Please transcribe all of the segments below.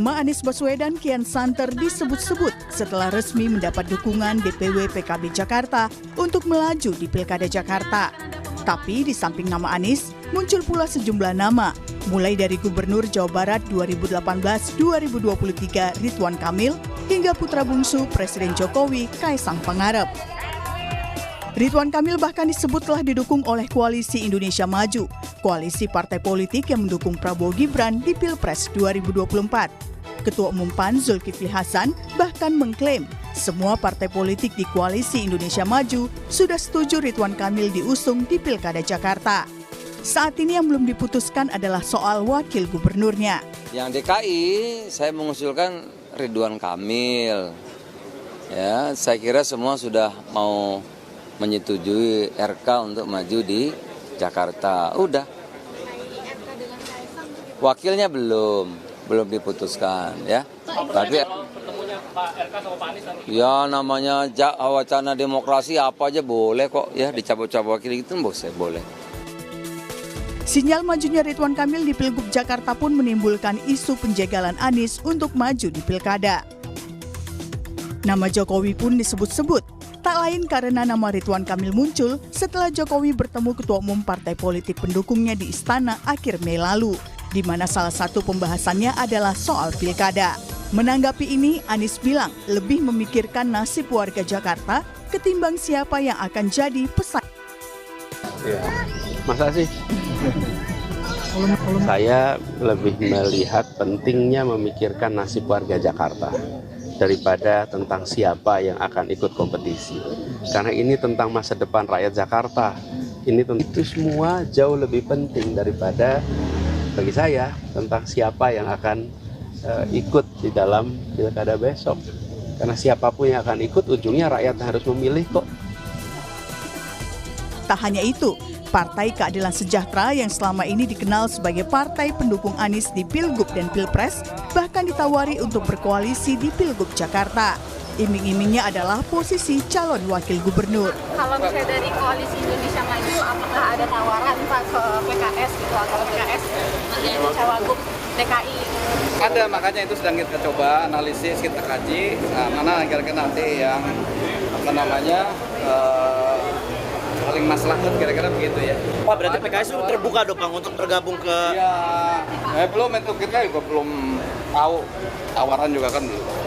Nama Anies Baswedan kian santer disebut-sebut setelah resmi mendapat dukungan DPW PKB Jakarta untuk melaju di Pilkada Jakarta. Tapi di samping nama Anies, muncul pula sejumlah nama, mulai dari Gubernur Jawa Barat 2018-2023 Ridwan Kamil hingga putra bungsu Presiden Jokowi Kaesang Pangarep. Ridwan Kamil bahkan disebut telah didukung oleh Koalisi Indonesia Maju, koalisi partai politik yang mendukung Prabowo Gibran di Pilpres 2024. Ketua Umum PAN Zulkifli Hasan bahkan mengklaim semua partai politik di Koalisi Indonesia Maju sudah setuju Ridwan Kamil diusung di Pilkada Jakarta. Saat ini yang belum diputuskan adalah soal wakil gubernurnya. Yang DKI saya mengusulkan Ridwan Kamil. Ya, saya kira semua sudah mau menyetujui RK untuk maju di Jakarta. Udah. Wakilnya belum diputuskan ya. Tapi Pak RK sama Pak Anies ya namanya wacana demokrasi apa aja boleh kok ya, dicabut-cabut wakil itu boleh. Sinyal majunya Ridwan Kamil di Pilgub Jakarta pun menimbulkan isu penjagalan Anies untuk maju di Pilkada. Nama Jokowi pun disebut-sebut, tak lain karena nama Ridwan Kamil muncul setelah Jokowi bertemu Ketua Umum Partai Politik pendukungnya di Istana akhir Mei lalu, di mana salah satu pembahasannya adalah soal Pilkada. Menanggapi ini, Anies bilang lebih memikirkan nasib warga Jakarta ketimbang siapa yang akan jadi pesaing. Ya, masa sih? Saya lebih melihat pentingnya memikirkan nasib warga Jakarta daripada tentang siapa yang akan ikut kompetisi. Karena ini tentang masa depan rakyat Jakarta. Ini tentu semua jauh lebih penting daripada bagi saya tentang siapa yang akan ikut di dalam pilkada besok. Karena siapapun yang akan ikut, ujungnya rakyat harus memilih kok. Tak hanya itu, Partai Keadilan Sejahtera yang selama ini dikenal sebagai partai pendukung Anies di Pilgub dan Pilpres, bahkan ditawari untuk berkoalisi di Pilgub Jakarta. Iming-imingnya adalah posisi calon wakil gubernur. Kalau misalnya dari Koalisi Indonesia Maju, apakah ada tawaran Pak ke PKS gitu, atau PKS menjadi cawagup DKI? Ada, makanya itu sedang kita coba analisis, kita kaji mana kira-kira nanti yang paling maslahat kira-kira begitu ya. Pak, berarti PKS itu terbuka dong Bang untuk bergabung ke... Ya, belum, itu kita juga belum tahu, tawaran juga kan belum.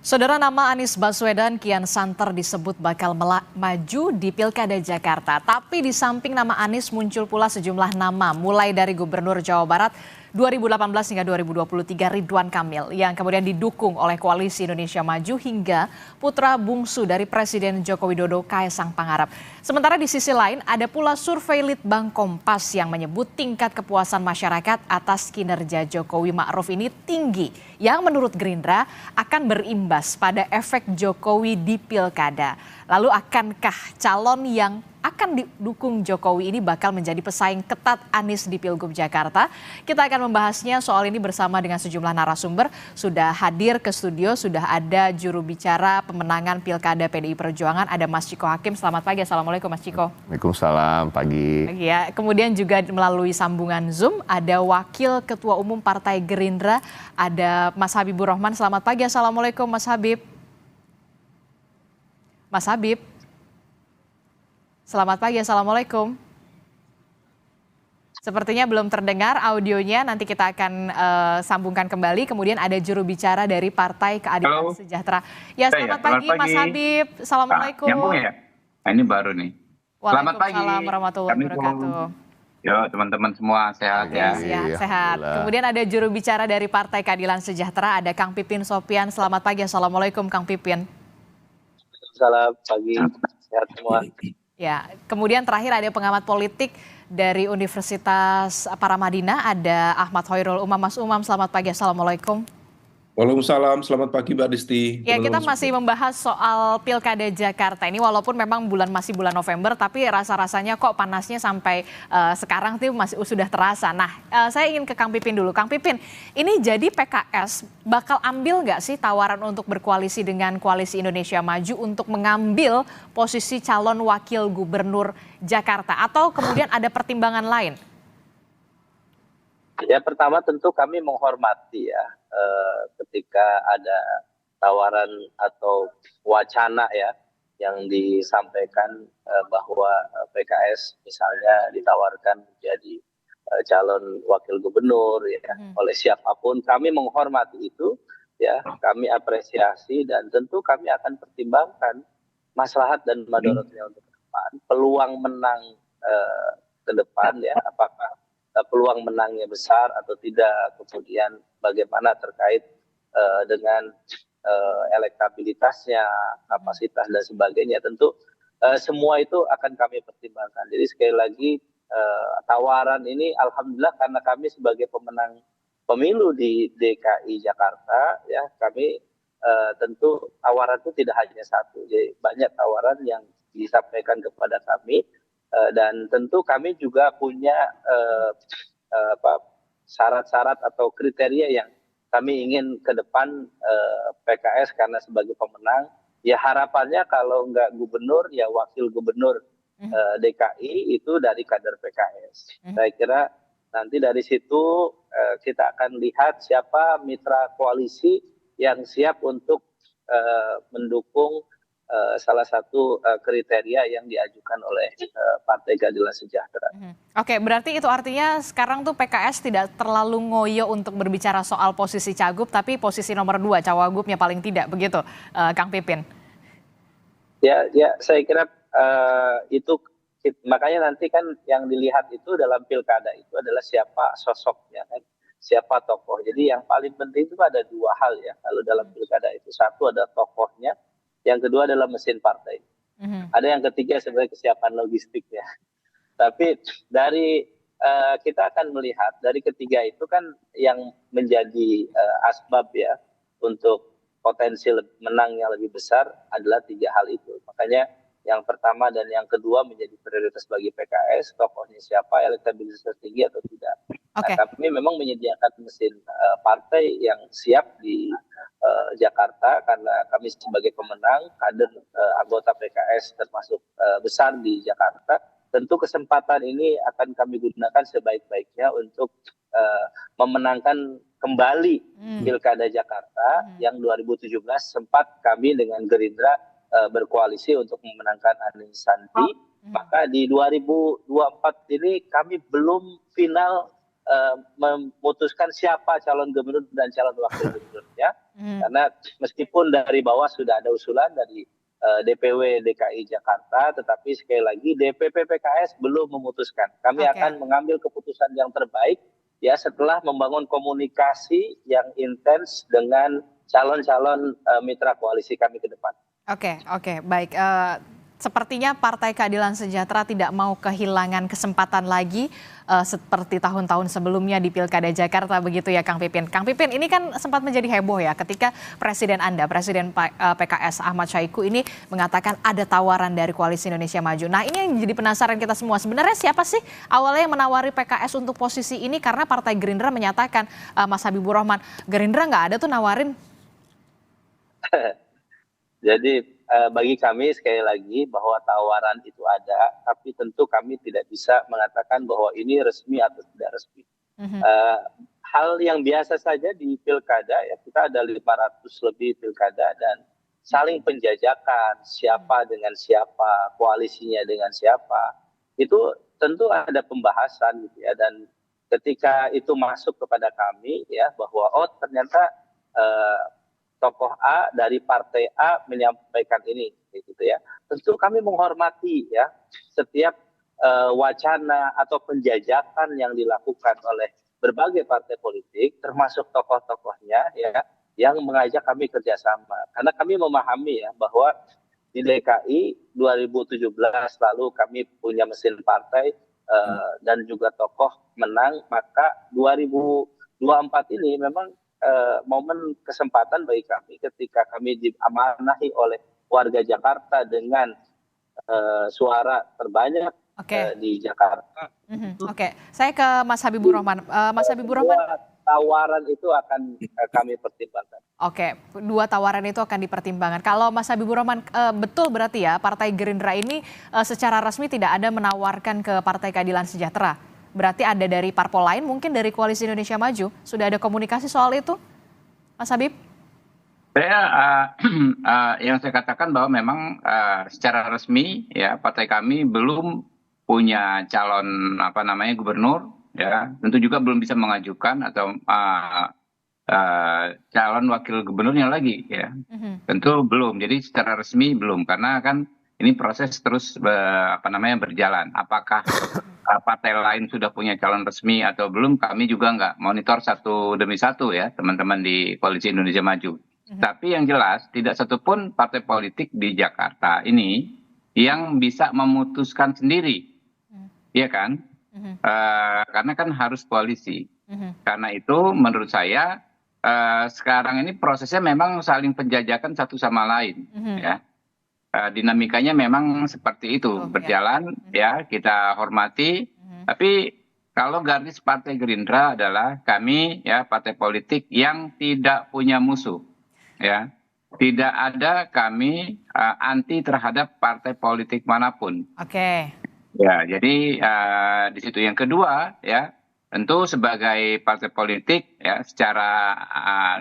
Saudara, nama Anies Baswedan kian santer disebut bakal maju di Pilkada Jakarta. Tapi di samping nama Anies muncul pula sejumlah nama, mulai dari Gubernur Jawa Barat 2018 hingga 2023 Ridwan Kamil yang kemudian didukung oleh Koalisi Indonesia Maju hingga putra bungsu dari Presiden Joko Widodo Kaesang Pangarep. Sementara di sisi lain ada pula survei Litbang Kompas yang menyebut tingkat kepuasan masyarakat atas kinerja Jokowi Ma'ruf ini tinggi, yang menurut Gerindra akan berimbas pada efek Jokowi di Pilkada. Lalu akankah calon yang akan didukung Jokowi ini bakal menjadi pesaing ketat Anies di Pilgub Jakarta? Kita akan membahasnya soal ini bersama dengan sejumlah narasumber. Sudah hadir ke studio, sudah ada juru bicara pemenangan Pilkada PDI Perjuangan, ada Mas Ciko Hakim. Selamat pagi, Assalamualaikum Mas Ciko. Waalaikumsalam, pagi. Ya, kemudian juga melalui sambungan Zoom ada Wakil Ketua Umum Partai Gerindra, ada Mas Habibur Rahman. Selamat pagi, Assalamualaikum Mas Habib. Mas Habib. Selamat pagi, Assalamualaikum. Sepertinya belum terdengar audionya, nanti kita akan sambungkan kembali. Kemudian ada juru bicara dari Partai Keadilan Sejahtera. Ya, selamat pagi Mas Habib. Assalamualaikum. Nyambung ya? Nah, ini baru nih. Selamat pagi. Waalaikumsalam warahmatullahi wabarakatuh. Yo, teman-teman semua sehat ya. Sehat. Kemudian ada juru bicara dari Partai Keadilan Sejahtera, ada Kang Pipin Sopyan. Selamat pagi. Assalamualaikum Kang Pipin. Selamat pagi. Sehat semua. Ya, kemudian terakhir ada pengamat politik dari Universitas Paramadina, ada Ahmad Hoirul Umam. Mas Umam, selamat pagi. Assalamualaikum. Waalaikumsalam, selamat pagi Mbak Disti. Ya, kita masih membahas soal Pilkada Jakarta ini, walaupun memang masih bulan November, tapi rasa-rasanya kok panasnya sampai sekarang tuh masih sudah terasa. Nah, saya ingin ke Kang Pipin dulu. Kang Pipin, ini jadi PKS bakal ambil nggak sih tawaran untuk berkoalisi dengan Koalisi Indonesia Maju untuk mengambil posisi calon wakil gubernur Jakarta, atau kemudian ada pertimbangan lain? Ya, pertama tentu kami menghormati ya ketika ada tawaran atau wacana ya yang disampaikan bahwa PKS misalnya ditawarkan menjadi calon wakil gubernur ya oleh siapapun. Kami menghormati itu ya, kami apresiasi dan tentu kami akan pertimbangkan maslahat dan madaratnya untuk ke depan, peluang menang ke depan ya, apakah peluang menangnya besar atau tidak, kemudian bagaimana terkait dengan elektabilitasnya, kapasitas dan sebagainya. Tentu semua itu akan kami pertimbangkan. Jadi sekali lagi tawaran ini alhamdulillah karena kami sebagai pemenang pemilu di DKI Jakarta ya, kami tentu tawaran itu tidak hanya satu. Jadi banyak tawaran yang disampaikan kepada kami. Dan tentu kami juga punya syarat-syarat atau kriteria yang kami ingin ke depan PKS karena sebagai pemenang. Ya harapannya kalau nggak gubernur ya wakil gubernur DKI itu dari kader PKS. Saya kira nanti dari situ kita akan lihat siapa mitra koalisi yang siap untuk mendukung salah satu kriteria yang diajukan oleh Partai Keadilan Sejahtera. Oke, berarti itu artinya sekarang tuh PKS tidak terlalu ngoyo untuk berbicara soal posisi cagup, tapi posisi nomor 2, cawagupnya paling tidak, begitu Kang Pipin? Ya, saya kira itu makanya nanti kan yang dilihat itu dalam pilkada itu adalah siapa sosoknya, kan? Siapa tokoh. Jadi yang paling penting itu ada dua hal ya kalau dalam pilkada itu. Satu ada tokohnya, yang kedua adalah mesin partai. Ada yang ketiga sebenarnya kesiapan logistiknya. Tapi dari kita akan melihat dari ketiga itu kan yang menjadi asbab ya untuk potensi menang yang lebih besar adalah tiga hal itu. Makanya yang pertama dan yang kedua menjadi prioritas bagi PKS, tokohnya siapa, elektabilitas tinggi atau tidak. Nah, kami memang menyediakan mesin partai yang siap di Jakarta karena kami sebagai pemenang, kader anggota PKS termasuk besar di Jakarta. Tentu kesempatan ini akan kami gunakan sebaik-baiknya untuk memenangkan kembali Pilkada Jakarta yang 2017 sempat kami dengan Gerindra berkoalisi untuk memenangkan Anies Sandi. Maka di 2024 ini kami belum final memutuskan siapa calon gubernur dan calon wakil gubernurnya. Karena meskipun dari bawah sudah ada usulan dari DPW DKI Jakarta, tetapi sekali lagi DPP PKS belum memutuskan. Kami akan mengambil keputusan yang terbaik ya setelah membangun komunikasi yang intens dengan calon-calon mitra koalisi kami ke depan. Oke, baik. Sepertinya Partai Keadilan Sejahtera tidak mau kehilangan kesempatan lagi seperti tahun-tahun sebelumnya di Pilkada Jakarta, begitu ya Kang Pipin. Kang Pipin, ini kan sempat menjadi heboh ya ketika Presiden PKS Ahmad Syahiku ini mengatakan ada tawaran dari Koalisi Indonesia Maju. Nah, ini yang jadi penasaran kita semua. Sebenarnya siapa sih awalnya yang menawari PKS untuk posisi ini? Karena Partai Gerindra menyatakan, Mas Habibur Rahman, Gerindra nggak ada tuh nawarin. Jadi bagi kami sekali lagi bahwa tawaran itu ada, tapi tentu kami tidak bisa mengatakan bahwa ini resmi atau tidak resmi. Hal yang biasa saja di pilkada ya, kita ada 500 lebih pilkada dan saling penjajakan siapa dengan siapa, koalisinya dengan siapa, itu tentu ada pembahasan gitu ya, dan ketika itu masuk kepada kami ya bahwa ternyata tokoh A dari partai A menyampaikan ini gitu ya. Tentu kami menghormati ya setiap wacana atau penjajakan yang dilakukan oleh berbagai partai politik termasuk tokoh-tokohnya ya yang mengajak kami kerjasama. Karena kami memahami ya bahwa di DKI 2017 lalu kami punya mesin partai dan juga tokoh menang, maka 2024 ini memang momen kesempatan bagi kami ketika kami diamanahi oleh warga Jakarta dengan suara terbanyak di Jakarta. Oke, saya ke Mas Habibur Rahman. Mas Habibur Rahman, tawaran itu akan kami pertimbangkan. Oke, 2 tawaran itu akan dipertimbangkan. Kalau Mas Habibur Rahman, betul berarti ya Partai Gerindra ini secara resmi tidak ada menawarkan ke Partai Keadilan Sejahtera. Berarti ada dari parpol lain, mungkin dari Koalisi Indonesia Maju. Sudah ada komunikasi soal itu, Mas Habib? Yang saya katakan bahwa memang secara resmi ya partai kami belum punya calon gubernur, ya tentu juga belum bisa mengajukan atau calon wakil gubernurnya lagi ya, tentu belum. Jadi secara resmi belum, karena kan ini proses terus berjalan. Apakah partai lain sudah punya calon resmi atau belum, kami juga nggak monitor satu demi satu ya teman-teman di Koalisi Indonesia Maju. Tapi yang jelas tidak satupun partai politik di Jakarta ini yang bisa memutuskan sendiri, ya kan? Karena kan harus koalisi. Karena itu menurut saya sekarang ini prosesnya memang saling penjajakan satu sama lain, ya. Dinamikanya memang seperti itu berjalan, ya kita hormati. Tapi kalau garis Partai Gerindra adalah kami ya partai politik yang tidak punya musuh, ya tidak ada kami anti terhadap partai politik manapun. Oke. Ya jadi di situ. Yang kedua ya tentu sebagai partai politik ya secara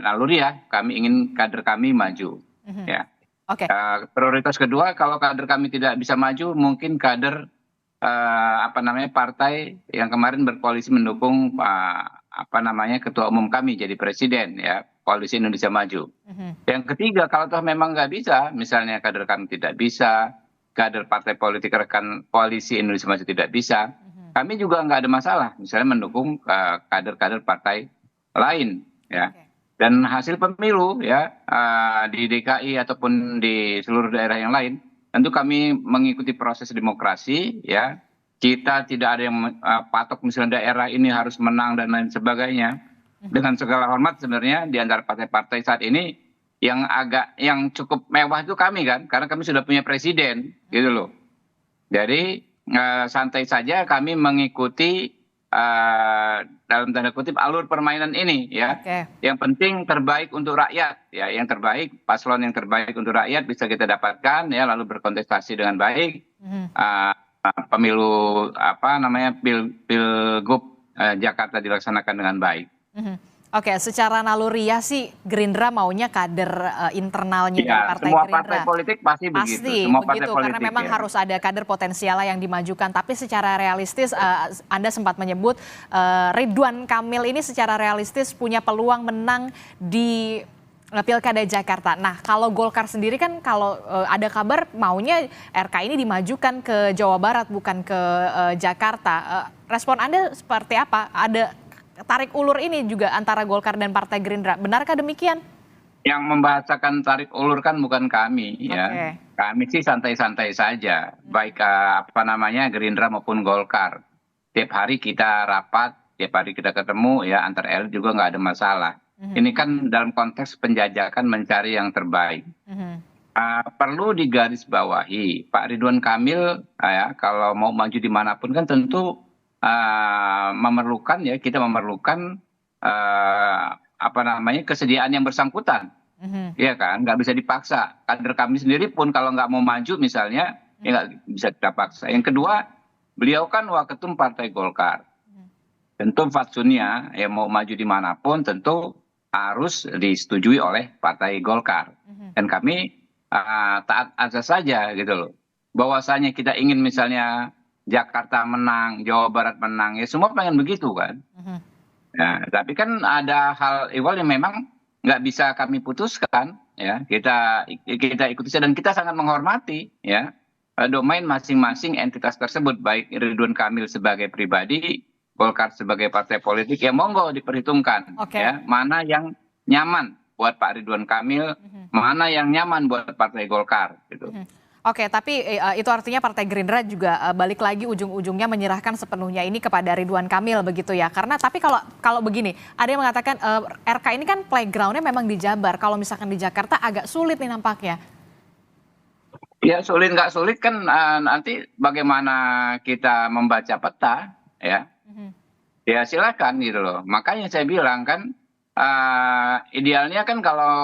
naluriah kami ingin kader kami maju, ya. Oke. Prioritas kedua, kalau kader kami tidak bisa maju, mungkin kader partai yang kemarin berkoalisi mendukung ketua umum kami jadi presiden ya, Koalisi Indonesia Maju. Yang ketiga, kalau toh memang nggak bisa, misalnya kader kami tidak bisa, kader partai politik rekan Koalisi Indonesia Maju tidak bisa, kami juga nggak ada masalah, misalnya mendukung kader-kader partai lain ya. Dan hasil pemilu ya di DKI ataupun di seluruh daerah yang lain, tentu kami mengikuti proses demokrasi ya. Kita tidak ada yang patok misalnya daerah ini harus menang dan lain sebagainya. Dengan segala hormat sebenarnya di antara partai-partai saat ini yang cukup mewah itu kami kan, karena kami sudah punya presiden gitu loh. Jadi santai saja kami mengikuti dalam tanda kutip alur permainan ini ya. Yang penting terbaik untuk rakyat ya, yang terbaik, paslon yang terbaik untuk rakyat bisa kita dapatkan ya, lalu berkontestasi dengan baik. Pemilu Pilgub Jakarta dilaksanakan dengan baik. Oke, secara naluriah sih Gerindra maunya kader internalnya dari Partai semua Gerindra. Partai politik pasti begitu. Semua partai politik, karena memang harus ada kader potensial yang dimajukan. Tapi secara realistis, Anda sempat menyebut Ridwan Kamil ini secara realistis punya peluang menang di Pilkada Jakarta. Nah, kalau Golkar sendiri kan kalau ada kabar maunya RK ini dimajukan ke Jawa Barat bukan ke Jakarta. Respon Anda seperti apa? Ada tarik ulur ini juga antara Golkar dan Partai Gerindra. Benarkah demikian? Yang membahasakan tarik ulur kan bukan kami ya. Kami sih santai-santai saja. Baik Gerindra maupun Golkar. Tiap hari kita rapat, tiap hari kita ketemu ya, antar elit juga nggak ada masalah. Ini kan dalam konteks penjajakan mencari yang terbaik. Perlu digarisbawahi, Pak Ridwan Kamil ya kalau mau maju dimanapun kan tentu kita memerlukan kesediaan yang bersangkutan, ya kan, nggak bisa dipaksa. Kader kami sendiri pun kalau nggak mau maju misalnya, ya nggak bisa kita paksa. Yang kedua, beliau kan waketum Partai Golkar, tentu fatsunnya ya mau maju dimanapun tentu harus disetujui oleh Partai Golkar, dan kami taat azas saja gitu loh. Bahwasanya kita ingin misalnya Jakarta menang, Jawa Barat menang, ya semua pengen begitu kan. Nah, tapi kan ada hal ihwal yang memang nggak bisa kami putuskan, ya. Kita ikuti saja dan kita sangat menghormati, ya, domain masing-masing entitas tersebut, baik Ridwan Kamil sebagai pribadi, Golkar sebagai partai politik, ya monggo diperhitungkan, ya, mana yang nyaman buat Pak Ridwan Kamil, mana yang nyaman buat Partai Golkar, gitu. Oke, tapi itu artinya Partai Gerindra juga balik lagi ujung-ujungnya menyerahkan sepenuhnya ini kepada Ridwan Kamil begitu ya. Karena tapi kalau begini, ada yang mengatakan RK ini kan playgroundnya memang di Jabar. Kalau misalkan di Jakarta agak sulit nih nampaknya. Ya sulit nggak sulit kan nanti bagaimana kita membaca peta, ya. Ya silakan gitu loh. Makanya saya bilang kan idealnya kan kalau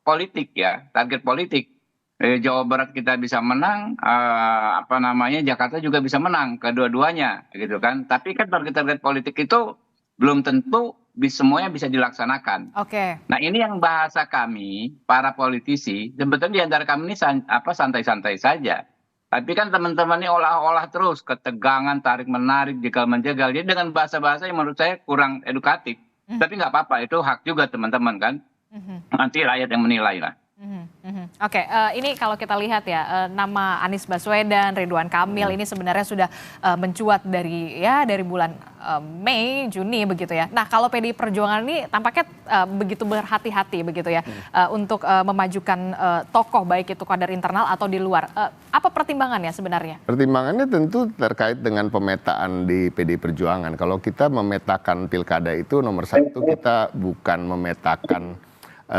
politik ya, target politik. Jawa Barat kita bisa menang, Jakarta juga bisa menang, kedua-duanya, gitu kan. Tapi kan target-target politik itu belum tentu semuanya bisa dilaksanakan. Oke. Nah ini yang bahasa kami, para politisi, sebetulnya di antara kami ini santai-santai saja. Tapi kan teman-teman ini olah-olah terus, ketegangan, tarik-menarik, jegal-menjegal. Jadi dengan bahasa-bahasa yang menurut saya kurang edukatif. Tapi nggak apa-apa, itu hak juga teman-teman kan. Nanti rakyat yang menilai lah. Oke, ini kalau kita lihat ya nama Anies Baswedan, Ridwan Kamil ini sebenarnya sudah mencuat dari bulan Mei, Juni begitu ya. Nah kalau PDI Perjuangan ini tampaknya begitu berhati-hati begitu ya untuk memajukan tokoh baik itu kader internal atau di luar. Apa pertimbangannya sebenarnya? Pertimbangannya tentu terkait dengan pemetaan di PDI Perjuangan. Kalau kita memetakan pilkada itu nomor satu kita bukan memetakan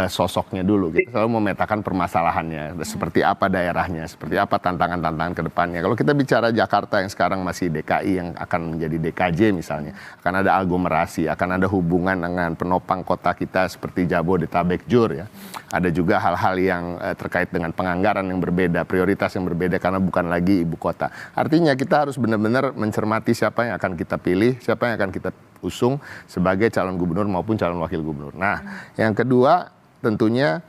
sosoknya dulu, kita selalu memetakan permasalahannya, seperti apa daerahnya, seperti apa tantangan-tantangan ke depannya. Kalau kita bicara Jakarta yang sekarang masih DKI yang akan menjadi DKJ misalnya, akan ada aglomerasi, akan ada hubungan dengan penopang kota kita seperti Jabodetabek Jur ya. Ada juga hal-hal yang terkait dengan penganggaran yang berbeda, prioritas yang berbeda karena bukan lagi ibu kota. Artinya kita harus benar-benar mencermati siapa yang akan kita pilih, siapa yang akan kita usung sebagai calon gubernur maupun calon wakil gubernur. Nah, yang kedua tentunya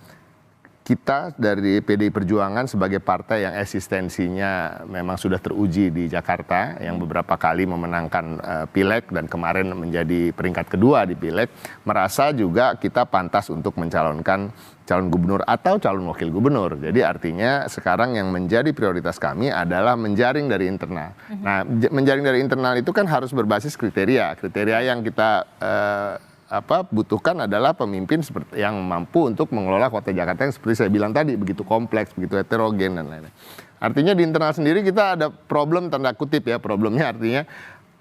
kita dari PDI Perjuangan sebagai partai yang eksistensinya memang sudah teruji di Jakarta, yang beberapa kali memenangkan pileg dan kemarin menjadi peringkat kedua di pileg, merasa juga kita pantas untuk mencalonkan calon gubernur atau calon wakil gubernur. Jadi artinya sekarang yang menjadi prioritas kami adalah menjaring dari internal. Nah, menjaring dari internal itu kan harus berbasis kriteria. Kriteria yang kita butuhkan adalah pemimpin seperti yang mampu untuk mengelola kota Jakarta yang seperti saya bilang tadi, begitu kompleks, begitu heterogen dan lain-lain. Artinya di internal sendiri kita ada problem, tanda kutip ya, problemnya artinya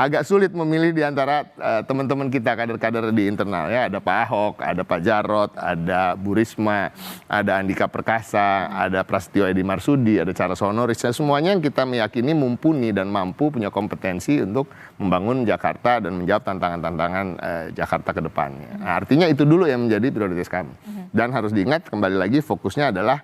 agak sulit memilih di antara teman-teman kita kader-kader di internal ya. Ada Pak Ahok, ada Pak Jarot, ada Bu Risma, ada Andika Perkasa, ada Prasetyo Edi Marsudi, ada Charles Honoris. Semuanya yang kita meyakini mumpuni dan mampu punya kompetensi untuk membangun Jakarta dan menjawab tantangan-tantangan Jakarta ke depannya. Nah, artinya itu dulu yang menjadi prioritas kami. Dan harus diingat kembali lagi fokusnya adalah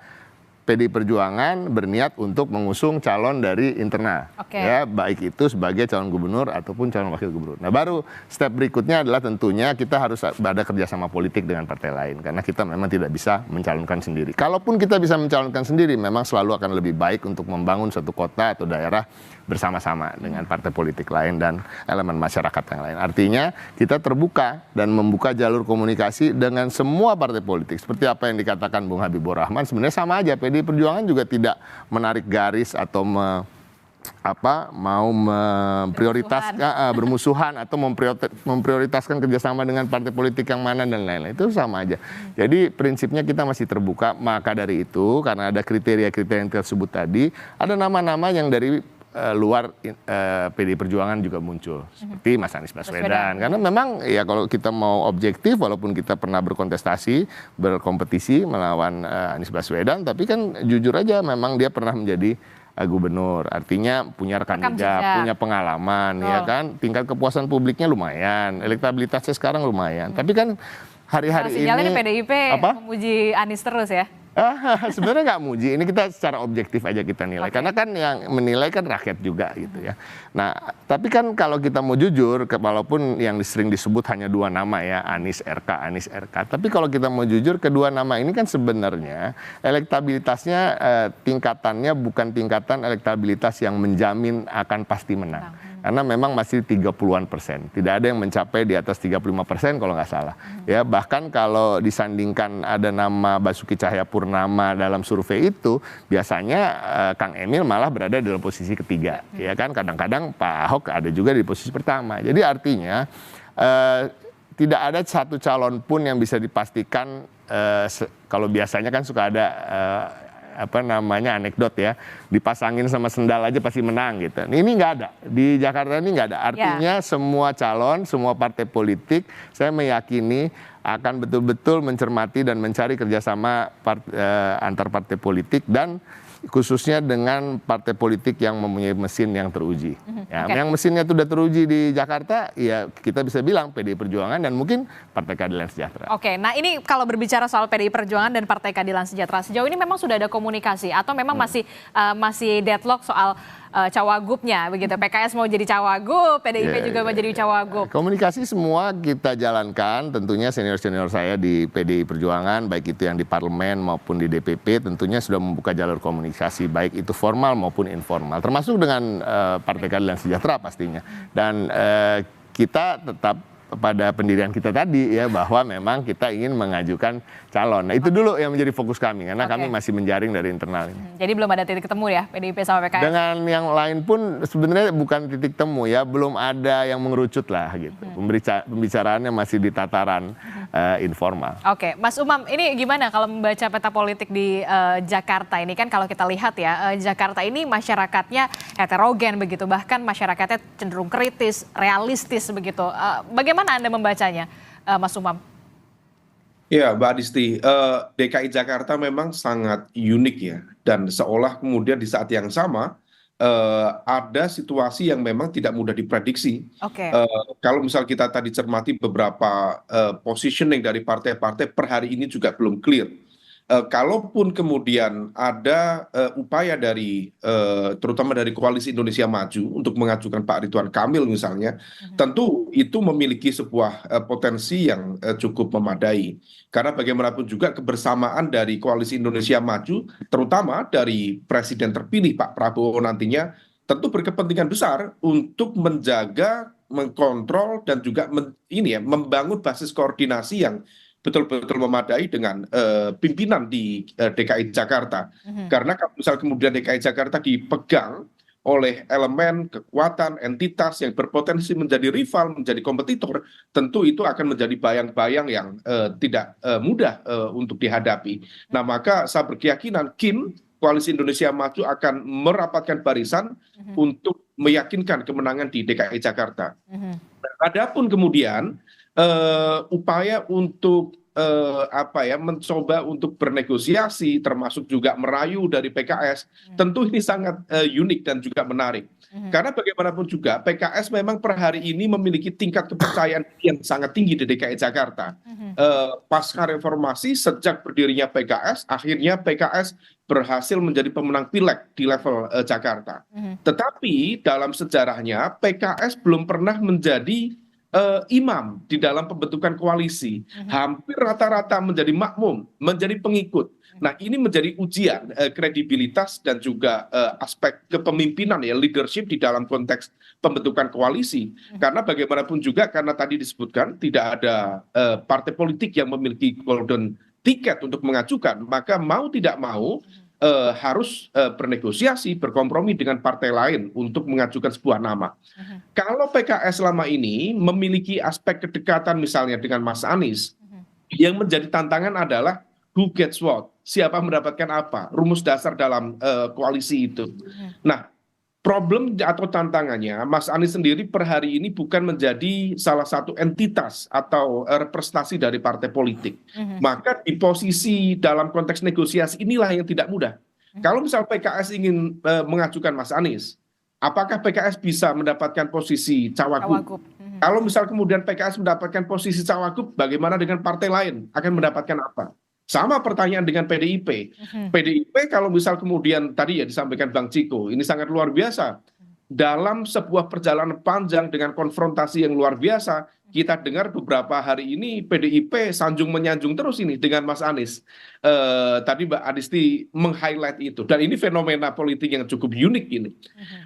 PDI Perjuangan berniat untuk mengusung calon dari internal, ya, baik itu sebagai calon gubernur ataupun calon wakil gubernur. Nah, baru step berikutnya adalah tentunya kita harus ada kerjasama politik dengan partai lain, karena kita memang tidak bisa mencalonkan sendiri. Kalaupun kita bisa mencalonkan sendiri, memang selalu akan lebih baik untuk membangun suatu kota atau daerah bersama-sama dengan partai politik lain dan elemen masyarakat yang lain. Artinya kita terbuka dan membuka jalur komunikasi dengan semua partai politik. Seperti apa yang dikatakan Bung Habibur Rahman, sebenarnya sama aja. PDI Perjuangan juga tidak menarik garis atau mau bermusuhan atau memprioritaskan kerjasama dengan partai politik yang mana dan lain-lain. Itu sama aja. Jadi prinsipnya kita masih terbuka. Maka dari itu, karena ada kriteria-kriteria yang tersebut tadi, ada nama-nama yang dari luar PDI Perjuangan juga muncul, seperti Mas Anies Baswedan. Karena memang ya kalau kita mau objektif, walaupun kita pernah berkompetisi melawan Anies Baswedan, tapi kan jujur aja memang dia pernah menjadi gubernur. Artinya punya rekam jejak, punya pengalaman, ya kan. Tingkat kepuasan publiknya lumayan, elektabilitasnya sekarang lumayan. Tapi kan hari-hari ini sinyalnya PDIP memuji Anies terus ya. Sebenarnya nggak muji, ini kita secara objektif aja kita nilai. Karena kan yang menilai kan rakyat juga gitu ya. Nah, tapi kan kalau kita mau jujur, walaupun yang sering disebut hanya 2 nama ya, Anies RK. Tapi kalau kita mau jujur, kedua nama ini kan sebenarnya elektabilitasnya tingkatannya bukan tingkatan elektabilitas yang menjamin akan pasti menang. Karena memang masih 30-an%. Tidak ada yang mencapai di atas 35% kalau nggak salah. Ya, bahkan kalau disandingkan ada nama Basuki Cahayapurnama dalam survei itu, biasanya Kang Emil malah berada dalam posisi ketiga. Ya kan, kadang-kadang Pak Ahok ada juga di posisi pertama. Jadi artinya tidak ada satu calon pun yang bisa dipastikan, kalau biasanya kan suka ada anekdot ya, dipasangin sama sendal aja pasti menang gitu. Ini nggak ada, di Jakarta ini nggak ada. Artinya semua calon, semua partai politik, saya meyakini akan betul-betul mencermati dan mencari kerjasama antar partai politik, dan khususnya dengan partai politik yang mempunyai mesin yang teruji. Yang mesinnya itu sudah teruji di Jakarta, ya kita bisa bilang PDI Perjuangan dan mungkin Partai Keadilan Sejahtera. Oke, nah ini kalau berbicara soal PDI Perjuangan dan Partai Keadilan Sejahtera, sejauh ini memang sudah ada komunikasi atau memang masih deadlock soal cawagupnya begitu? PKS mau jadi cawagup, PDIP juga mau jadi cawagup. Komunikasi semua kita jalankan, tentunya senior-senior saya di PDI Perjuangan, baik itu yang di parlemen maupun di DPP, tentunya sudah membuka jalur komunikasi, baik itu formal maupun informal, termasuk dengan Partai Keadilan Sejahtera pastinya. Dan kita tetap pada pendirian kita tadi ya, bahwa memang kita ingin mengajukan calon. Nah, itu dulu yang menjadi fokus kami, karena kami masih menjaring dari internal ini. Jadi belum ada titik temu ya PDIP sama PKS? Dengan yang lain pun sebenarnya bukan titik temu ya, belum ada yang mengerucut lah gitu. Pembicaraannya masih di tataran informal. Oke, Mas Umam, ini gimana kalau membaca peta politik di Jakarta ini? Kan kalau kita lihat ya, Jakarta ini masyarakatnya heterogen begitu, bahkan masyarakatnya cenderung kritis, realistis begitu. Bagaimana Anda membacanya, Mas Umam? Ya, Mbak Adisti, DKI Jakarta memang sangat unik ya, dan seolah kemudian di saat yang sama ada situasi yang memang tidak mudah diprediksi. Kalau misal kita tadi cermati beberapa positioning dari partai-partai per hari ini juga belum clear. Kalaupun kemudian ada upaya dari terutama dari Koalisi Indonesia Maju untuk mengajukan Pak Ridwan Kamil misalnya, tentu itu memiliki sebuah potensi yang cukup memadai. Karena bagaimanapun juga kebersamaan dari Koalisi Indonesia Maju, terutama dari Presiden terpilih Pak Prabowo nantinya, tentu berkepentingan besar untuk menjaga, mengkontrol, dan juga membangun basis koordinasi yang betul-betul memadai dengan pimpinan di DKI Jakarta. Karena kalau misal kemudian DKI Jakarta dipegang oleh elemen, kekuatan, entitas yang berpotensi menjadi rival, menjadi kompetitor, tentu itu akan menjadi bayang-bayang yang tidak mudah untuk dihadapi. Nah, maka saya berkeyakinan Koalisi Indonesia Maju akan merapatkan barisan untuk meyakinkan kemenangan di DKI Jakarta. Adapun kemudian upaya untuk mencoba untuk bernegosiasi, termasuk juga merayu dari PKS, tentu ini sangat unik dan juga menarik. Karena bagaimanapun juga PKS memang per hari ini memiliki tingkat kepercayaan yang sangat tinggi di DKI Jakarta. Pasca reformasi, sejak berdirinya PKS, akhirnya PKS berhasil menjadi pemenang pileg di level Jakarta. Tetapi dalam sejarahnya PKS belum pernah menjadi imam di dalam pembentukan koalisi. Hampir rata-rata menjadi makmum, menjadi pengikut. Nah, ini menjadi ujian kredibilitas dan juga aspek kepemimpinan ya, leadership di dalam konteks pembentukan koalisi. Karena bagaimanapun juga, karena tadi disebutkan tidak ada partai politik yang memiliki golden ticket untuk mengajukan, maka mau tidak mau harus bernegosiasi, berkompromi dengan partai lain untuk mengajukan sebuah nama. Kalau PKS selama ini memiliki aspek kedekatan misalnya dengan Mas Anies, yang menjadi tantangan adalah who gets what, siapa mendapatkan apa, rumus dasar dalam koalisi itu. Nah, problem atau tantangannya, Mas Anies sendiri per hari ini bukan menjadi salah satu entitas atau representasi dari partai politik. Maka di posisi dalam konteks negosiasi inilah yang tidak mudah. Kalau misal PKS ingin mengajukan Mas Anies, apakah PKS bisa mendapatkan posisi cawagup? Kalau misal kemudian PKS mendapatkan posisi cawagup, bagaimana dengan partai lain? Akan mendapatkan apa? Sama pertanyaan dengan PDIP. PDIP kalau misal kemudian tadi ya disampaikan Bang Ciko, ini sangat luar biasa. Dalam sebuah perjalanan panjang dengan konfrontasi yang luar biasa, kita dengar beberapa hari ini PDIP sanjung menyanjung terus ini dengan Mas Anies. Tadi Mbak Adisti meng-highlight itu. Dan ini fenomena politik yang cukup unik ini.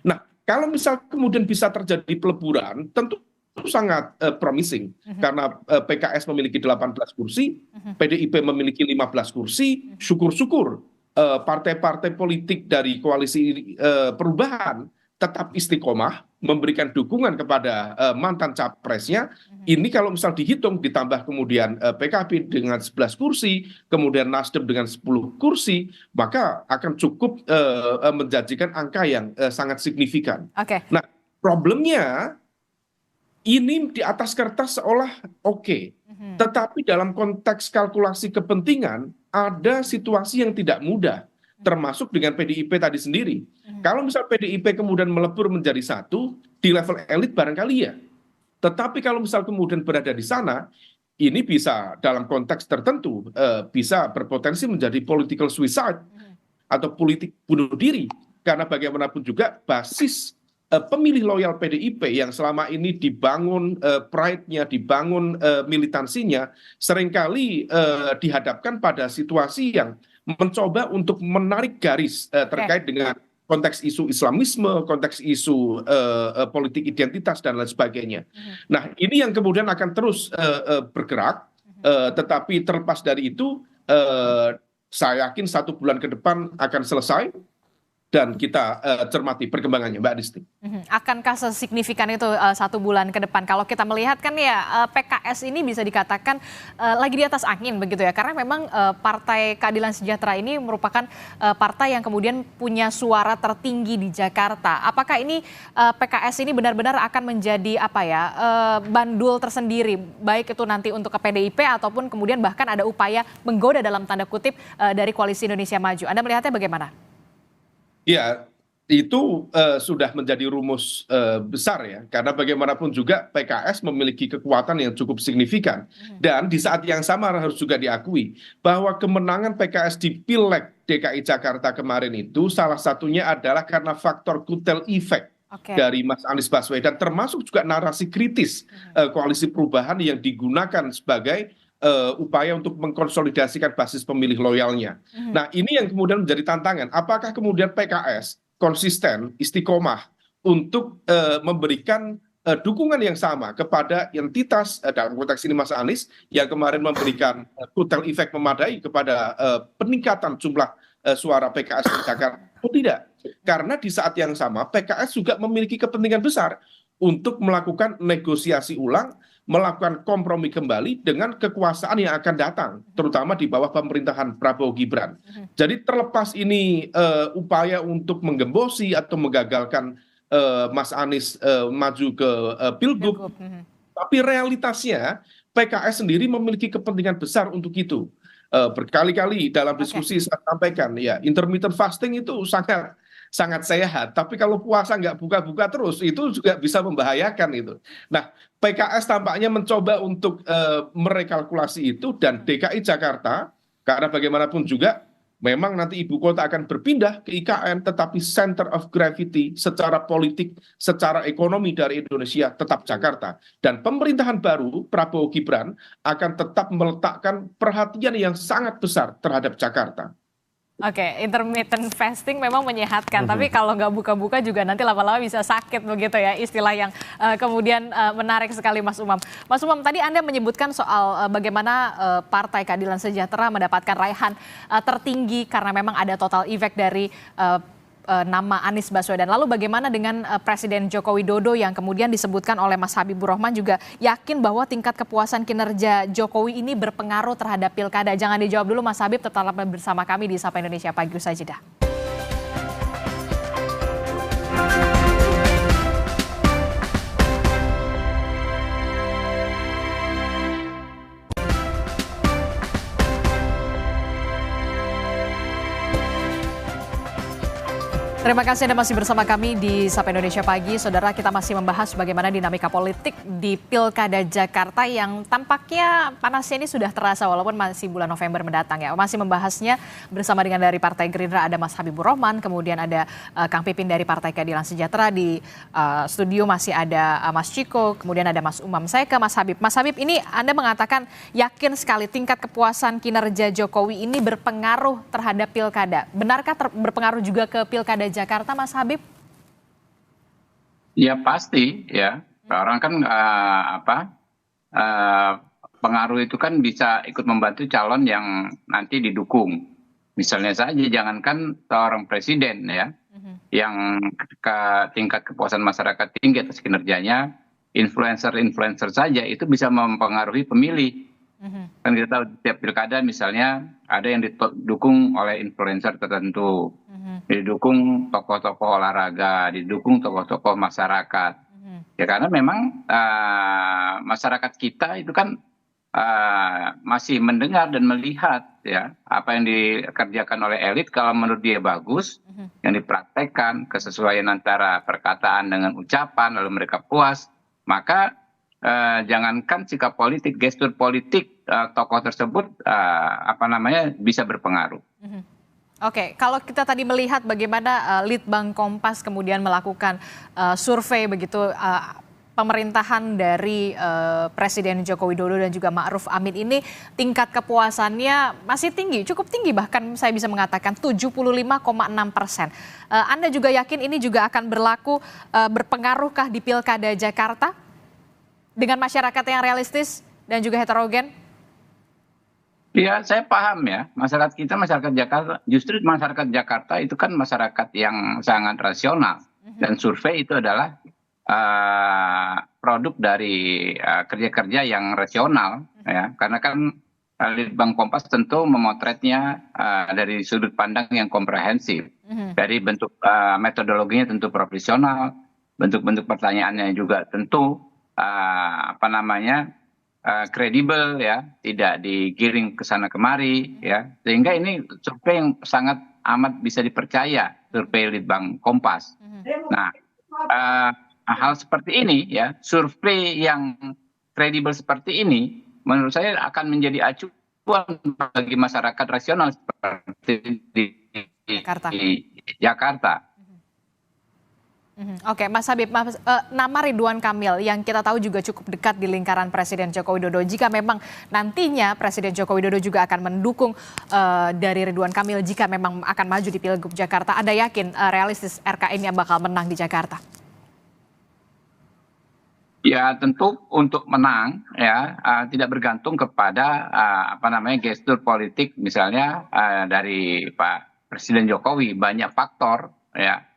Nah, kalau misal kemudian bisa terjadi peleburan, tentu itu sangat promising. Karena PKS memiliki 18 kursi, PDIP memiliki 15 kursi, syukur-syukur partai-partai politik dari koalisi perubahan tetap istiqomah memberikan dukungan kepada mantan capresnya. Ini kalau misal dihitung ditambah kemudian PKB dengan 11 kursi, kemudian Nasdem dengan 10 kursi, maka akan cukup menjanjikan angka yang sangat signifikan. Nah, problemnya ini di atas kertas seolah oke, tetapi dalam konteks kalkulasi kepentingan ada situasi yang tidak mudah, termasuk dengan PDIP tadi sendiri. Kalau misal PDIP kemudian melebur menjadi satu, di level elit barangkali ya. Tetapi kalau misal kemudian berada di sana, ini bisa dalam konteks tertentu, bisa berpotensi menjadi political suicide atau politik bunuh diri. Karena bagaimanapun juga basis pemilih loyal PDIP yang selama ini dibangun pride-nya, dibangun militansinya, seringkali dihadapkan pada situasi yang mencoba untuk menarik garis terkait dengan konteks isu Islamisme, konteks isu politik identitas, dan lain sebagainya. Nah, ini yang kemudian akan terus bergerak, tetapi terlepas dari itu, saya yakin 1 bulan ke depan akan selesai, dan kita cermati perkembangannya, Mbak Adisti. Akankah sesignifikan itu 1 bulan ke depan? Kalau kita melihat kan ya PKS ini bisa dikatakan lagi di atas angin begitu ya, karena memang Partai Keadilan Sejahtera ini merupakan partai yang kemudian punya suara tertinggi di Jakarta. Apakah ini PKS ini benar-benar akan menjadi bandul tersendiri, baik itu nanti untuk ke PDIP ataupun kemudian bahkan ada upaya menggoda dalam tanda kutip dari Koalisi Indonesia Maju? Anda melihatnya bagaimana? Ya, itu sudah menjadi rumus besar ya, karena bagaimanapun juga PKS memiliki kekuatan yang cukup signifikan. Dan di saat yang sama harus juga diakui bahwa kemenangan PKS di Pileg DKI Jakarta kemarin itu salah satunya adalah karena faktor kutel efek dari Mas Anies Baswedan, termasuk juga narasi kritis koalisi perubahan yang digunakan sebagai upaya untuk mengkonsolidasikan basis pemilih loyalnya. Nah, ini yang kemudian menjadi tantangan. Apakah kemudian PKS konsisten, istiqomah untuk memberikan dukungan yang sama kepada entitas, dalam konteks ini Mas Anies, yang kemarin memberikan kutel efek memadai kepada peningkatan jumlah suara PKS di Jakarta, atau tidak? Karena di saat yang sama PKS juga memiliki kepentingan besar untuk melakukan negosiasi ulang, melakukan kompromi kembali dengan kekuasaan yang akan datang, terutama di bawah pemerintahan Prabowo Gibran. Jadi terlepas ini upaya untuk menggembosi atau menggagalkan Mas Anies maju ke Pilgub, tapi realitasnya PKS sendiri memiliki kepentingan besar untuk itu. Berkali-kali dalam diskusi saya sampaikan, ya intermittent fasting itu sangat sehat, tapi kalau puasa nggak buka-buka terus itu juga bisa membahayakan itu. Nah, PKS tampaknya mencoba untuk merekalkulasi itu, dan DKI Jakarta, karena bagaimanapun juga memang nanti ibu kota akan berpindah ke IKN, tetapi center of gravity secara politik, secara ekonomi dari Indonesia tetap Jakarta. Dan pemerintahan baru Prabowo Gibran akan tetap meletakkan perhatian yang sangat besar terhadap Jakarta. Intermittent fasting memang menyehatkan, tapi kalau nggak buka-buka juga nanti lama-lama bisa sakit begitu ya, istilah yang kemudian menarik sekali Mas Umam. Mas Umam, tadi Anda menyebutkan soal bagaimana Partai Keadilan Sejahtera mendapatkan raihan tertinggi karena memang ada total efek dari nama Anies Baswedan. Lalu bagaimana dengan Presiden Joko Widodo yang kemudian disebutkan oleh Mas Habibur Rahman juga yakin bahwa tingkat kepuasan kinerja Jokowi ini berpengaruh terhadap pilkada? Jangan dijawab dulu Mas Habib, tetaplah bersama kami di Sapa Indonesia Pagi, usai jeda. Terima kasih Anda masih bersama kami di Sapa Indonesia Pagi. Saudara, kita masih membahas bagaimana dinamika politik di Pilkada Jakarta yang tampaknya panasnya ini sudah terasa walaupun masih bulan November mendatang ya. Masih membahasnya bersama dengan dari Partai Gerindra ada Mas Habibur Rahman, kemudian ada Kang Pipin dari Partai Keadilan Sejahtera, di studio masih ada Mas Ciko, kemudian ada Mas Umam. Saya ke Mas Habib. Mas Habib, ini Anda mengatakan yakin sekali tingkat kepuasan kinerja Jokowi ini berpengaruh terhadap Pilkada. Benarkah berpengaruh juga ke Pilkada Jakarta, Mas Habib? Ya pasti ya. Orang kan pengaruh itu kan bisa ikut membantu calon yang nanti didukung. Misalnya saja jangankan seorang presiden ya, yang ketika tingkat kepuasan masyarakat tinggi atas kinerjanya, influencer saja itu bisa mempengaruhi pemilih. Kan kita tahu setiap pilkada misalnya ada yang didukung oleh influencer tertentu, didukung tokoh-tokoh olahraga, didukung tokoh-tokoh masyarakat. Ya karena memang masyarakat kita itu kan masih mendengar dan melihat ya apa yang dikerjakan oleh elit, kalau menurut dia bagus, yang dipraktekkan, kesesuaian antara perkataan dengan ucapan, lalu mereka puas, maka jangankan sikap politik, gestur politik tokoh tersebut bisa berpengaruh. Oke, kalau kita tadi melihat bagaimana Litbang Kompas kemudian melakukan survei begitu pemerintahan dari Presiden Joko Widodo dan juga Ma'ruf Amin ini, tingkat kepuasannya masih tinggi, cukup tinggi, bahkan saya bisa mengatakan 75,6%. Anda juga yakin ini juga akan berpengaruhkah di Pilkada Jakarta dengan masyarakat yang realistis dan juga heterogen? Ya, saya paham ya, masyarakat kita, masyarakat Jakarta, justru masyarakat Jakarta itu kan masyarakat yang sangat rasional, dan survei itu adalah produk dari kerja-kerja yang rasional ya, karena kan Litbang Kompas tentu memotretnya dari sudut pandang yang komprehensif, dari bentuk metodologinya tentu profesional, bentuk-bentuk pertanyaannya juga tentu kredibel ya, tidak digiring ke sana kemari ya, sehingga ini survei yang sangat amat bisa dipercaya, survei Litbang Kompas. Nah, hal seperti ini ya, survei yang kredibel seperti ini menurut saya akan menjadi acuan bagi masyarakat rasional seperti di Jakarta. Oke, Mas Habib, nama Ridwan Kamil yang kita tahu juga cukup dekat di lingkaran Presiden Joko Widodo. Jika memang nantinya Presiden Joko Widodo juga akan mendukung dari Ridwan Kamil jika memang akan maju di Pilgub Jakarta, Anda yakin realistis RK ini yang bakal menang di Jakarta? Ya tentu untuk menang ya tidak bergantung kepada gestur politik misalnya dari Pak Presiden Jokowi, banyak faktor ya.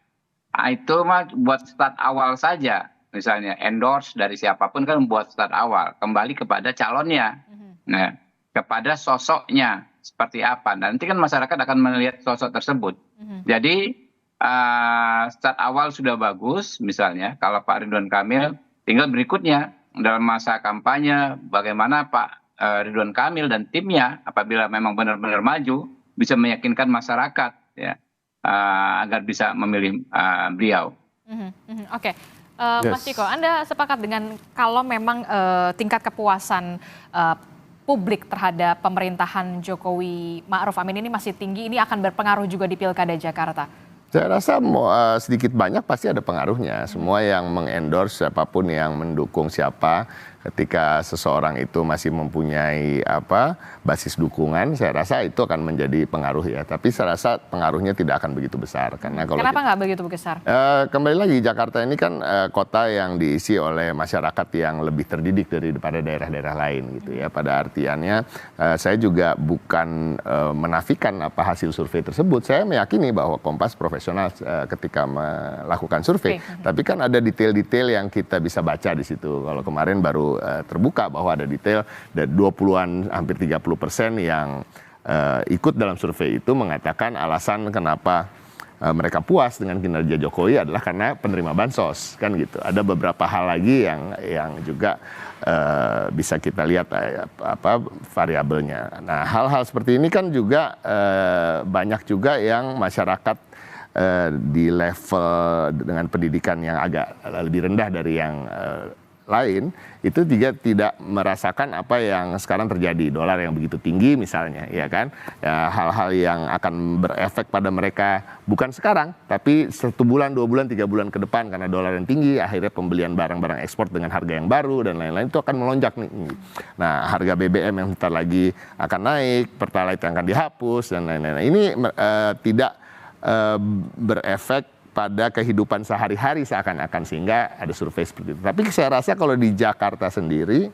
Itu mah buat start awal saja, misalnya endorse dari siapapun kan buat start awal, kembali kepada calonnya, nah, kepada sosoknya seperti apa. Nanti kan masyarakat akan melihat sosok tersebut. Jadi start awal sudah bagus, misalnya kalau Pak Ridwan Kamil, tinggal berikutnya dalam masa kampanye bagaimana Pak Ridwan Kamil dan timnya apabila memang benar-benar maju bisa meyakinkan masyarakat ya. Agar bisa memilih beliau. Oke, Mas Ciko, Anda sepakat dengan kalau memang tingkat kepuasan publik terhadap pemerintahan Jokowi Ma'ruf Amin ini masih tinggi, ini akan berpengaruh juga di Pilkada Jakarta? Saya rasa sedikit banyak pasti ada pengaruhnya. Semua yang mengendorse siapapun yang mendukung siapa, ketika seseorang itu masih mempunyai basis dukungan, saya rasa itu akan menjadi pengaruh ya. Tapi saya rasa pengaruhnya tidak akan begitu besar. Karena kalau kenapa nggak begitu besar? Kembali lagi, Jakarta ini kan kota yang diisi oleh masyarakat yang lebih terdidik daripada daerah-daerah lain gitu ya. Pada artiannya saya juga bukan menafikan apa hasil survei tersebut. Saya meyakini bahwa Kompas profesional ketika melakukan survei. Tapi kan ada detail-detail yang kita bisa baca di situ. Kalau kemarin baru terbuka bahwa ada detail dari 20-an hampir 30% yang ikut dalam survei itu mengatakan alasan kenapa mereka puas dengan kinerja Jokowi adalah karena penerima bansos kan gitu. Ada beberapa hal lagi yang juga bisa kita lihat variabelnya. Nah, hal-hal seperti ini kan juga banyak juga yang masyarakat di level dengan pendidikan yang agak lebih rendah dari yang lain, itu juga tidak merasakan apa yang sekarang terjadi, dolar yang begitu tinggi misalnya, ya kan, ya, hal-hal yang akan berefek pada mereka bukan sekarang, tapi 1 bulan, 2 bulan, 3 bulan ke depan, karena dolar yang tinggi, akhirnya pembelian barang-barang ekspor dengan harga yang baru dan lain-lain itu akan melonjak nih. Nah, harga BBM yang bentar lagi akan naik, Pertalite yang akan dihapus dan lain-lain. Ini tidak berefek pada kehidupan sehari-hari seakan-akan, sehingga ada survei seperti itu. Tapi saya rasa kalau di Jakarta sendiri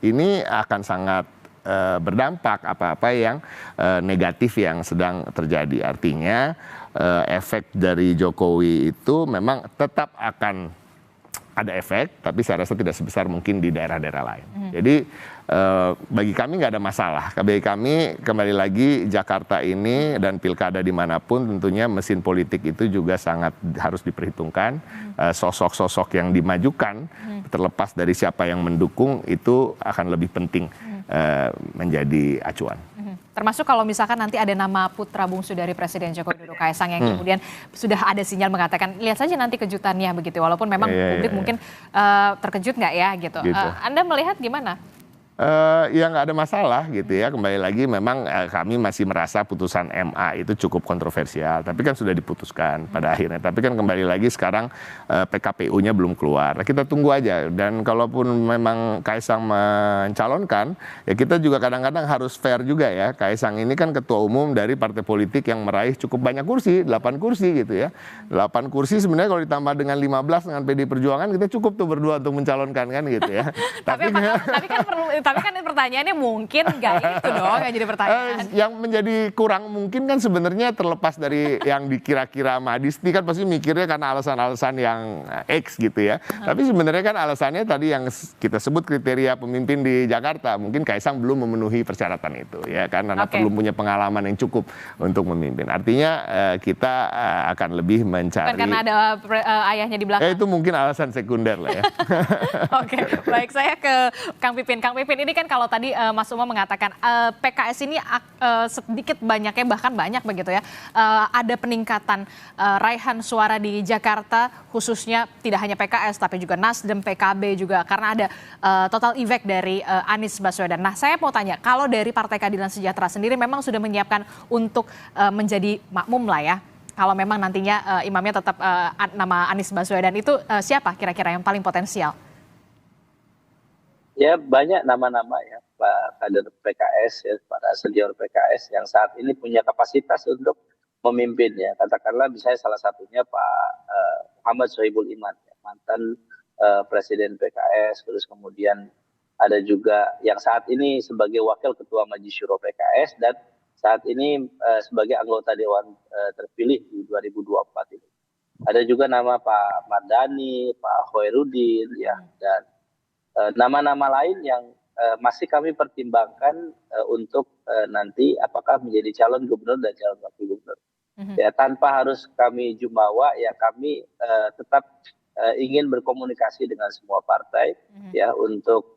ini akan sangat berdampak apa-apa yang negatif yang sedang terjadi. Artinya efek dari Jokowi itu memang tetap akan ada efek, tapi saya rasa tidak sebesar mungkin di daerah-daerah lain. Jadi bagi kami nggak ada masalah. Bagi kami kembali lagi Jakarta ini dan pilkada dimanapun tentunya mesin politik itu juga sangat harus diperhitungkan. Sosok-sosok yang dimajukan terlepas dari siapa yang mendukung itu akan lebih penting menjadi acuan. Termasuk kalau misalkan nanti ada nama putra bungsu dari Presiden Joko Widodo, Kaisang, yang kemudian sudah ada sinyal mengatakan lihat saja nanti kejutannya begitu, walaupun memang publik mungkin terkejut nggak ya gitu. Anda melihat gimana? Ya nggak ada masalah gitu ya, kembali lagi memang kami masih merasa putusan MA itu cukup kontroversial, tapi kan sudah diputuskan pada akhirnya, tapi kan kembali lagi sekarang PKPU-nya belum keluar, kita tunggu aja. Dan kalaupun memang Kaisang mencalonkan, ya kita juga kadang-kadang harus fair juga ya. Kaisang ini kan ketua umum dari partai politik yang meraih cukup banyak kursi, 8 kursi gitu ya. 8 kursi sebenarnya kalau ditambah dengan 15 dengan PD Perjuangan, kita cukup tuh berdua untuk mencalonkan kan gitu ya. Tapi kan pertanyaannya mungkin nggak itu dong yang jadi pertanyaan. Yang menjadi kurang mungkin kan sebenarnya terlepas dari yang dikira-kira Madisti, kan pasti mikirnya karena alasan-alasan yang X gitu ya. Tapi sebenarnya kan alasannya tadi yang kita sebut kriteria pemimpin di Jakarta. Mungkin Kaisang belum memenuhi persyaratan itu ya, karena belum punya pengalaman yang cukup untuk memimpin. Artinya kita akan lebih mencari. Bukan karena ada ayahnya di belakang. Itu mungkin alasan sekunder lah ya. Oke, baik, saya ke Kang Pipin. Kang Pipin, ini kan kalau tadi Mas Umam mengatakan PKS ini sedikit banyaknya, bahkan banyak begitu ya, ada peningkatan raihan suara di Jakarta, khususnya tidak hanya PKS tapi juga Nasdem, PKB juga, karena ada total effect dari Anies Baswedan. Nah, saya mau tanya, kalau dari Partai Keadilan Sejahtera sendiri memang sudah menyiapkan untuk menjadi makmum lah ya, kalau memang nantinya imamnya tetap nama Anies Baswedan, itu siapa kira-kira yang paling potensial? Ya, banyak nama-nama ya, Pak kader PKS, ya, para senior PKS yang saat ini punya kapasitas untuk memimpin ya. Katakanlah misalnya salah satunya Pak Muhammad Sohibul Iman, ya, mantan Presiden PKS, terus kemudian ada juga yang saat ini sebagai Wakil Ketua Majelis Syuro PKS dan saat ini sebagai anggota Dewan terpilih di 2024 ini. Ada juga nama Pak Mardani, Pak Hoirudin, ya, dan nama-nama lain yang masih kami pertimbangkan untuk nanti apakah menjadi calon gubernur dan calon wakil gubernur. Ya, tanpa harus kami jumawa, ya kami tetap ingin berkomunikasi dengan semua partai ya untuk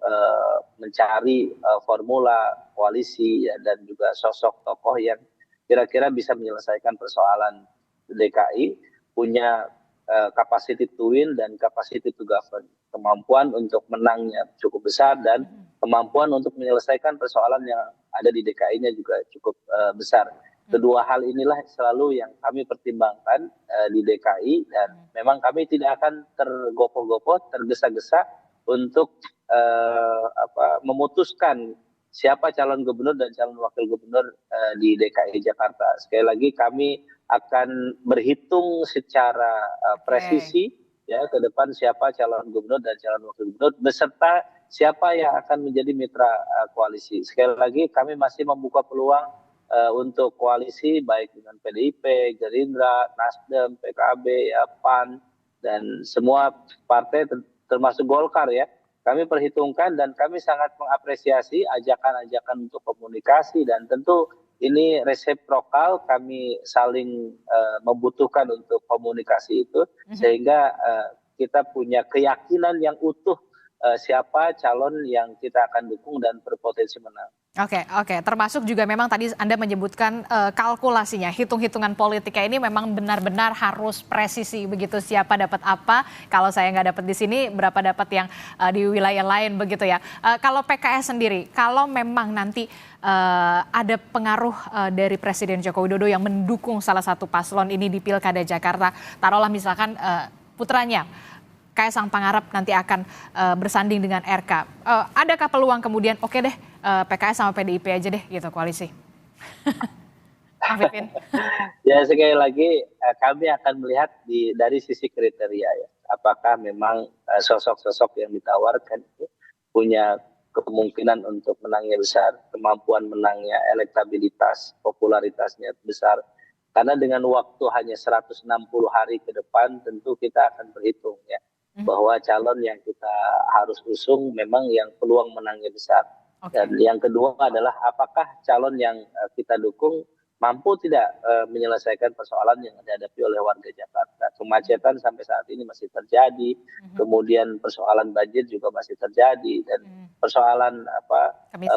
mencari formula koalisi ya, dan juga sosok tokoh yang kira-kira bisa menyelesaikan persoalan DKI, punya capacity to win dan capacity to govern, kemampuan untuk menangnya cukup besar dan kemampuan untuk menyelesaikan persoalan yang ada di DKI-nya juga cukup besar. Kedua hal inilah selalu yang kami pertimbangkan di DKI, dan memang kami tidak akan tergopoh-gopoh, tergesa-gesa untuk memutuskan siapa calon gubernur dan calon wakil gubernur di DKI Jakarta. Sekali lagi kami akan berhitung secara presisi ya ke depan siapa calon gubernur dan calon wakil gubernur beserta siapa yang akan menjadi mitra koalisi. Sekali lagi kami masih membuka peluang untuk koalisi baik dengan PDIP, Gerindra, Nasdem, PKB, ya, PAN dan semua partai termasuk Golkar ya. Kami perhitungkan dan kami sangat mengapresiasi ajakan-ajakan untuk komunikasi, dan tentu ini resiprokal, kami saling membutuhkan untuk komunikasi itu sehingga kita punya keyakinan yang utuh siapa calon yang kita akan dukung dan berpotensi menang. Oke, termasuk juga memang tadi Anda menyebutkan kalkulasinya, hitung-hitungan politiknya ini memang benar-benar harus presisi begitu, siapa dapat apa, kalau saya nggak dapat di sini, berapa dapat yang di wilayah lain begitu ya. Kalau PKS sendiri, kalau memang nanti ada pengaruh dari Presiden Joko Widodo yang mendukung salah satu paslon ini di Pilkada Jakarta, taruhlah misalkan putranya, Kaisang Pangarep nanti akan bersanding dengan RK. Adakah peluang kemudian oke deh PKS sama PDIP aja deh gitu koalisi? Ya sekali lagi kami akan melihat dari sisi kriteria ya. Apakah memang sosok-sosok yang ditawarkan itu punya kemungkinan untuk menangnya besar, kemampuan menangnya, elektabilitas, popularitasnya besar. Karena dengan waktu hanya 160 hari ke depan tentu kita akan berhitung ya. Bahwa calon yang kita harus usung memang yang peluang menangnya besar. Dan yang kedua adalah apakah calon yang kita dukung mampu tidak menyelesaikan persoalan yang dihadapi oleh warga Jakarta. Kemacetan sampai saat ini masih terjadi, kemudian persoalan banjir juga masih terjadi, dan persoalan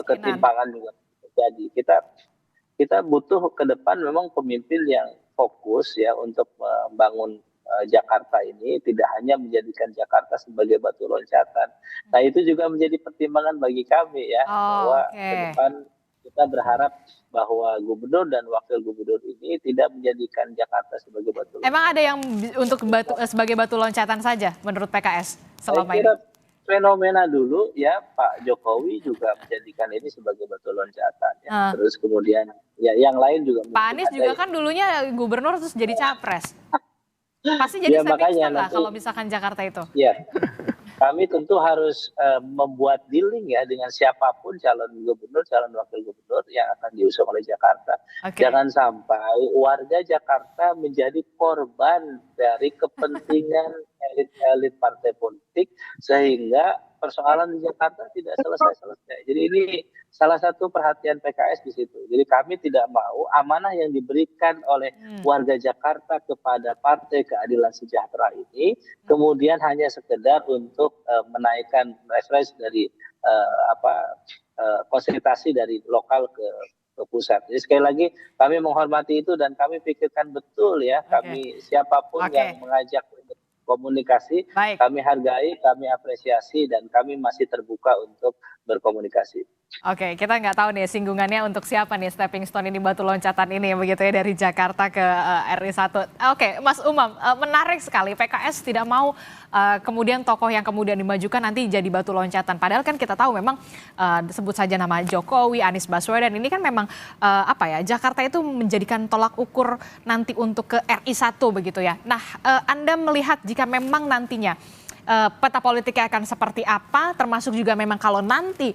ketimpangan juga terjadi. Kita butuh ke depan memang pemimpin yang fokus ya untuk membangun Jakarta ini, tidak hanya menjadikan Jakarta sebagai batu loncatan. Nah itu juga menjadi pertimbangan bagi kami ya, bahwa ke depan kita berharap bahwa gubernur dan wakil gubernur ini tidak menjadikan Jakarta sebagai batu loncatan. Emang ada yang untuk sebagai batu loncatan saja menurut PKS selama ini? Fenomena dulu ya, Pak Jokowi juga menjadikan ini sebagai batu loncatan ya. Terus kemudian ya yang lain juga. Pak Anies juga kan dulunya gubernur terus jadi capres. Pasti jadi stepping stone lah kalau misalkan Jakarta itu. Ya, kami tentu harus membuat dealing ya dengan siapapun calon gubernur, calon wakil gubernur yang akan diusung oleh Jakarta. Jangan sampai warga Jakarta menjadi korban dari kepentingan elit-elit partai politik sehingga persoalan di Jakarta tidak selesai-selesai. Jadi ini salah satu perhatian PKS di situ. Jadi kami tidak mau amanah yang diberikan oleh warga Jakarta kepada Partai Keadilan Sejahtera ini kemudian hanya sekedar untuk menaikkan refresh dari konsentrasi dari lokal ke pusat. Jadi sekali lagi kami menghormati itu dan kami pikirkan betul ya, kami siapapun yang mengajak komunikasi, kami hargai, kami apresiasi, dan kami masih terbuka untuk berkomunikasi. Oke, kita nggak tahu nih singgungannya untuk siapa nih stepping stone ini, batu loncatan ini begitu ya dari Jakarta ke RI1. Oke, Mas Umam, menarik sekali PKS tidak mau kemudian tokoh yang kemudian dimajukan nanti jadi batu loncatan. Padahal kan kita tahu memang sebut saja nama Jokowi, Anies Baswedan ini kan memang Jakarta itu menjadikan tolak ukur nanti untuk ke RI1 begitu ya. Nah, Anda melihat jika memang nantinya peta politiknya akan seperti apa, termasuk juga memang kalau nanti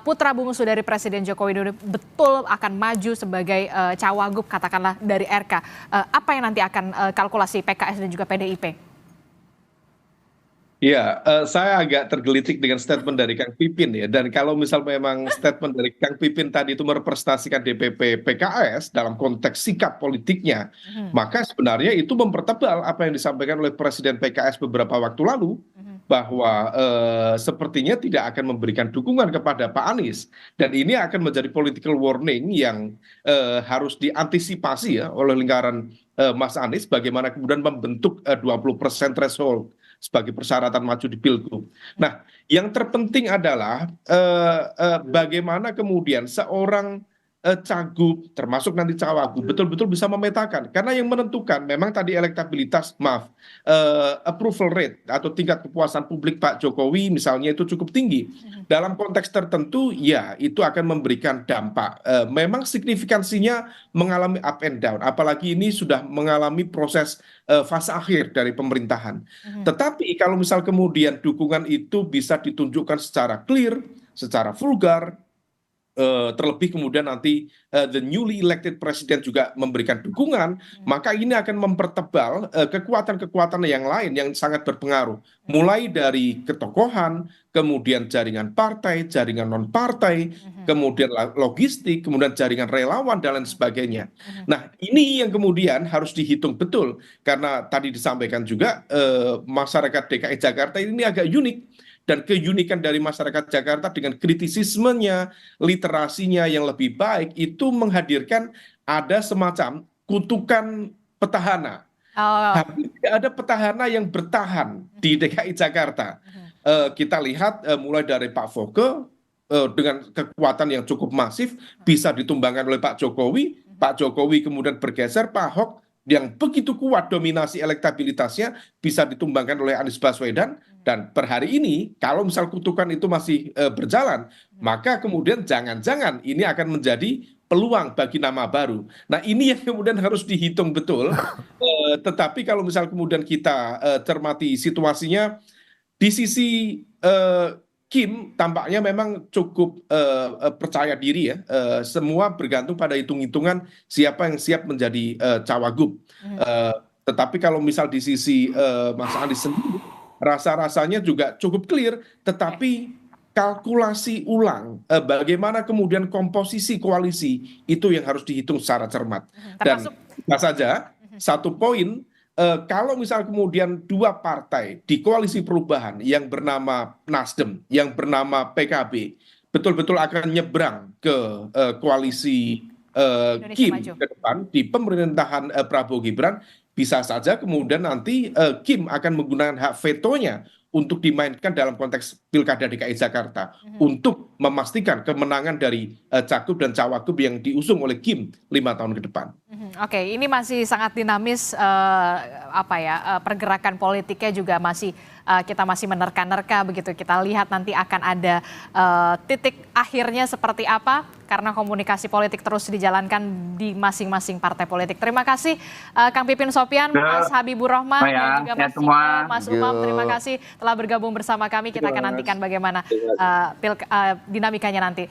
putra bungsu dari Presiden Joko Widodo betul akan maju sebagai cawagup katakanlah dari RK, apa yang nanti akan kalkulasi PKS dan juga PDIP? Ya, saya agak tergelitik dengan statement dari Kang Pipin ya. Dan kalau misal memang statement dari Kang Pipin tadi itu merepresentasikan DPP PKS dalam konteks sikap politiknya, maka sebenarnya itu mempertebal apa yang disampaikan oleh Presiden PKS beberapa waktu lalu, bahwa sepertinya tidak akan memberikan dukungan kepada Pak Anies. Dan ini akan menjadi political warning yang harus diantisipasi ya oleh lingkaran Mas Anies, bagaimana kemudian membentuk 20% threshold sebagai persyaratan maju di Pilgub. Nah, yang terpenting adalah bagaimana kemudian seorang cagup, termasuk nanti cawagup, betul-betul bisa memetakan. Karena yang menentukan memang tadi elektabilitas, approval rate atau tingkat kepuasan publik Pak Jokowi misalnya itu cukup tinggi. Dalam konteks tertentu, ya itu akan memberikan dampak. Memang signifikansinya mengalami up and down, apalagi ini sudah mengalami proses fase akhir dari pemerintahan. Tetapi kalau misal kemudian dukungan itu bisa ditunjukkan secara clear, secara vulgar, terlebih kemudian nanti the newly elected president juga memberikan dukungan, maka ini akan mempertebal kekuatan-kekuatan yang lain yang sangat berpengaruh. Mulai dari ketokohan, kemudian jaringan partai, jaringan non-partai, kemudian logistik, kemudian jaringan relawan, dan lain sebagainya. Nah, ini yang kemudian harus dihitung betul. Karena tadi disampaikan juga masyarakat DKI Jakarta ini agak unik. dan keunikan dari masyarakat Jakarta dengan kritisismenya, literasinya yang lebih baik itu menghadirkan ada semacam kutukan petahana. Hampir tidak ada petahana yang bertahan di DKI Jakarta. Kita lihat mulai dari Pak Foke dengan kekuatan yang cukup masif bisa ditumbangkan oleh Pak Jokowi. Pak Jokowi kemudian bergeser, Pak Ahok yang begitu kuat dominasi elektabilitasnya bisa ditumbangkan oleh Anies Baswedan. Dan per hari ini kalau misal kutukan itu masih berjalan, maka kemudian jangan-jangan ini akan menjadi peluang bagi nama baru. Nah ini yang kemudian harus dihitung betul. Tetapi kalau misal kemudian kita cermati situasinya, di sisi Kim tampaknya memang cukup percaya diri ya. Semua bergantung pada hitung-hitungan siapa yang siap menjadi cawagup. Tetapi kalau misal di sisi Mas Anies sendiri, rasa-rasanya juga cukup clear. Tetapi kalkulasi ulang bagaimana kemudian komposisi koalisi itu yang harus dihitung secara cermat. Dan bisa saja satu poin, kalau misal kemudian dua partai di koalisi perubahan yang bernama Nasdem, yang bernama PKB, betul-betul akan nyebrang ke koalisi Kim ke depan di pemerintahan Prabowo Gibran, bisa saja kemudian nanti Kim akan menggunakan hak vetonya untuk dimainkan dalam konteks Pilkada DKI Jakarta untuk memastikan kemenangan dari cagup dan cawagup yang diusung oleh Kim 5 tahun ke depan. Oke, ini masih sangat dinamis, pergerakan politiknya juga masih kita masih menerka-nerka begitu. Kita lihat nanti akan ada titik akhirnya seperti apa karena komunikasi politik terus dijalankan di masing-masing partai politik. Terima kasih Kang Pipin Sopyan, Mas Habibur Rahman dan juga Mas Ciko, Mas Umam. Terima kasih telah bergabung bersama kami. Kita akan nantikan bagaimana dinamikanya nanti.